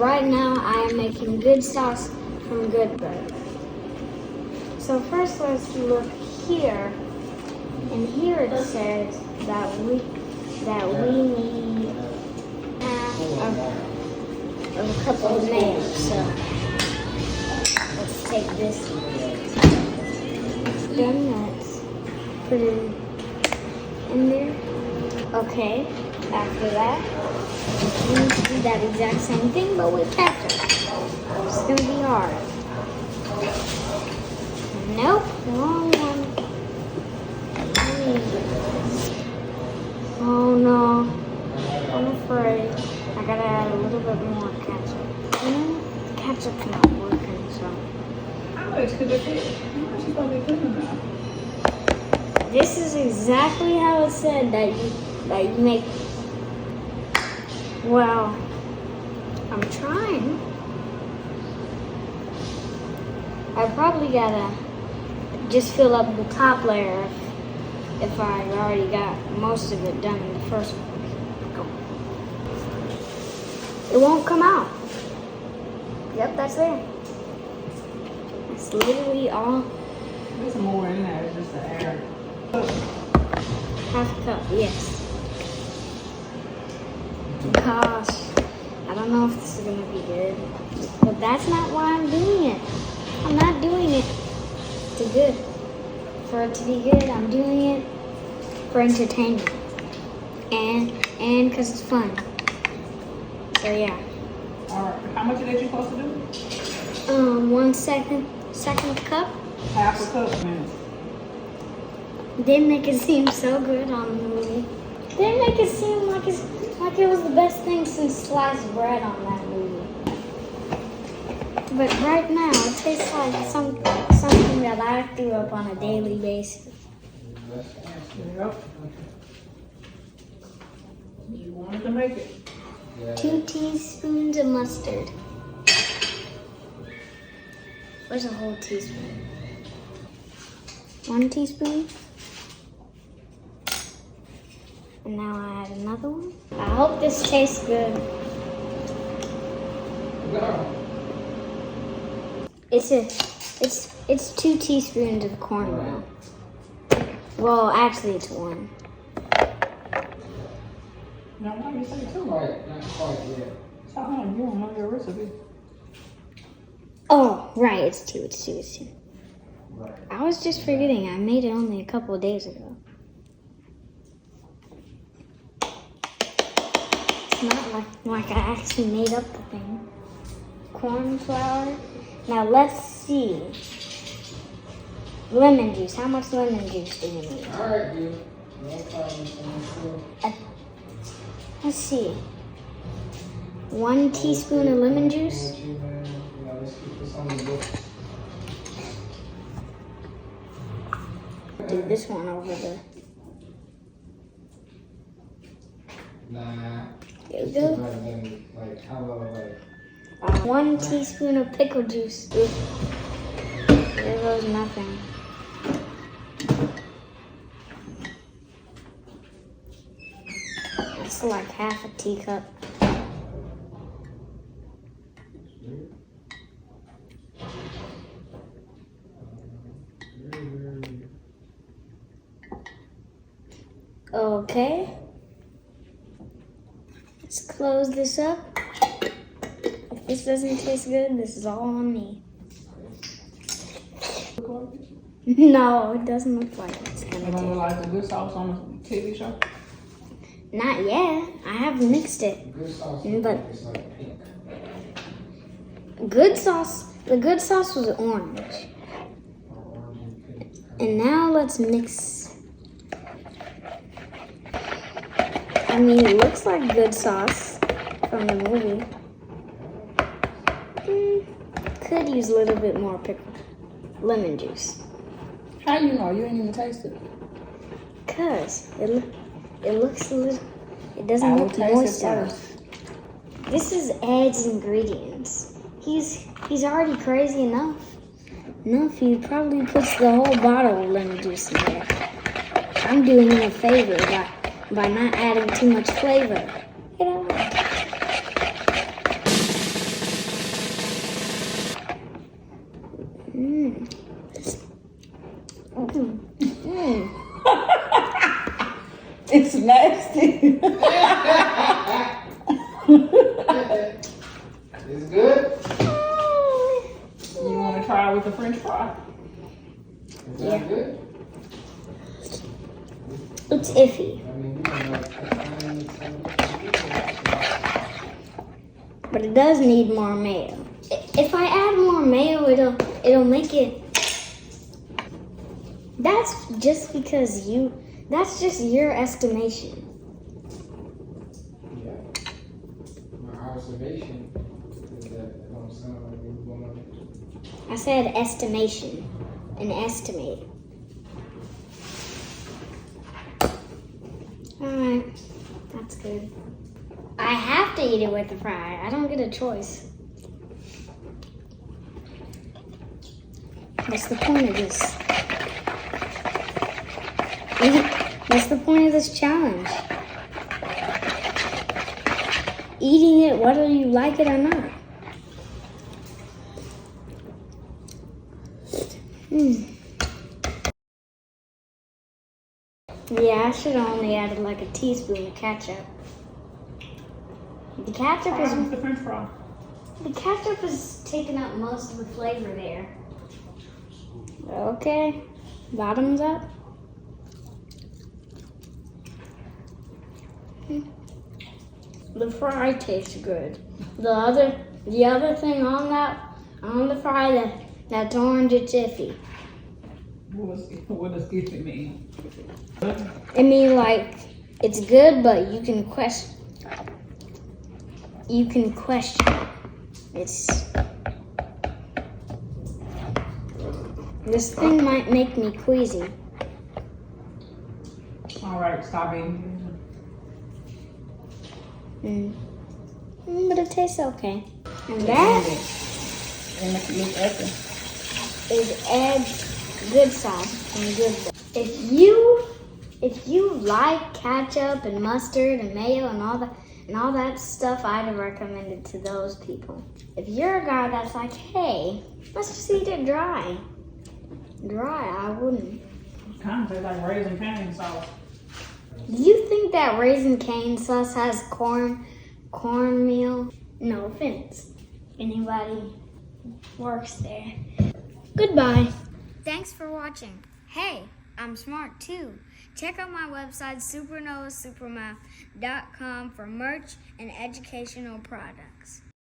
right now I am making good sauce from Good Burger. So first let's look here. And here it says that we need half of a cup of mayo. So let's take this. Then let's put it in there. Okay, after that, we need to do that exact same thing but with ketchup. It's gonna be hard. Nope, wrong one. Oh no, I'm afraid I gotta add a little bit more ketchup. The ketchup's not working, so. How much could it be? How much you gonna be putting in there? This is exactly how it said that you make. Well, I'm trying. I probably gotta just fill up the top layer if I already got most of it done in the first one. It won't come out. Yep, that's there. It's literally all. There's more in there, it's just the air. Half a cup, yes. Gosh, I don't know if this is gonna be good, but that's not why I'm doing it. I'm not doing it to good. For it to be good, I'm doing it for entertainment and because it's fun. So yeah. All right, how much of that you supposed to do? 1 second cup. Half a cup, man. Didn't make it seem so good on the movie. Didn't make it seem like it was the best thing since sliced bread on that movie. But right now, it tastes like something that I threw up on a daily basis. Yep. You wanted to make it. 2 teaspoons of mustard. Where's a whole teaspoon? 1 teaspoon. And now I add another one. I hope this tastes good. It's 2 teaspoons of cornmeal. Well, actually it's 1. Now, why you say two? Quite, not quite yet. So how you don't know your recipe? Oh, right, it's 2. Right. I was just forgetting. I made it only a couple of days ago. It's not like I actually made up the thing. Corn flour. Now let's see. Lemon juice. How much lemon juice do you need? Alright, dude. No problem. Let's see. 1 teaspoon of lemon juice. Let's keep this on the book. Do this one over there. Nah. There we It's go. better than, like, how about, like... 1 teaspoon of pickle juice. There goes nothing. It's like half a teacup. Okay. Let's close this up. If this doesn't taste good, this is all on me. No, it doesn't look like it's gonna You gonna taste. like a good sauce on the TV show? Not yet. I haven't mixed it. Good sauce. But It's like pink. good sauce. The good sauce was orange. Or orange and pink. And now let's mix. I mean, it looks like good sauce from the movie. Could use a little bit more lemon juice. How you know? You ain't even tasted it. Cause it looks a little. It doesn't I will look taste moist it enough. first. This is Ed's ingredients. He's already crazy enough. He probably puts the whole bottle of lemon juice in there. I'm doing him a favor by not adding too much flavor. You know? nasty. It's good? You want to try it with the French fry? Is that good? It's iffy, I mean, you know, like, I find some- but it does need more mayo. If I add more mayo, it'll make it. That's just because that's just your estimation. Yeah. My observation is that it don't sound like it's going I said estimation, an estimate. Alright, that's good. I have to eat it with the fry. I don't get a choice. What's the point of this? What's the point of this challenge? Eating it whether you like it or not. Yeah, I should have only added like a teaspoon of ketchup. The ketchup Try is it with the French fry. taking up most of the flavor there. Okay, bottoms up. The fry tastes good. The other thing on the fry that's orange, it's iffy. What does iffy mean? I mean, like, it's good, but you can question. This thing might make me queasy. All right, stop eating. But it tastes okay. And that And if you look at them. is egg good sauce and good. If you like ketchup and mustard and mayo and all that stuff, I'd have recommended to those people. If you're a guy that's like, hey, let's just eat it dry. I wouldn't. Kind of tastes like raisin cane sauce. Do you think that Raisin Cane sauce has cornmeal? No offense. Anybody works there. Goodbye. Thanks for watching. Hey, I'm smart too. Check out my website, supernovasupermath.com for merch and educational products.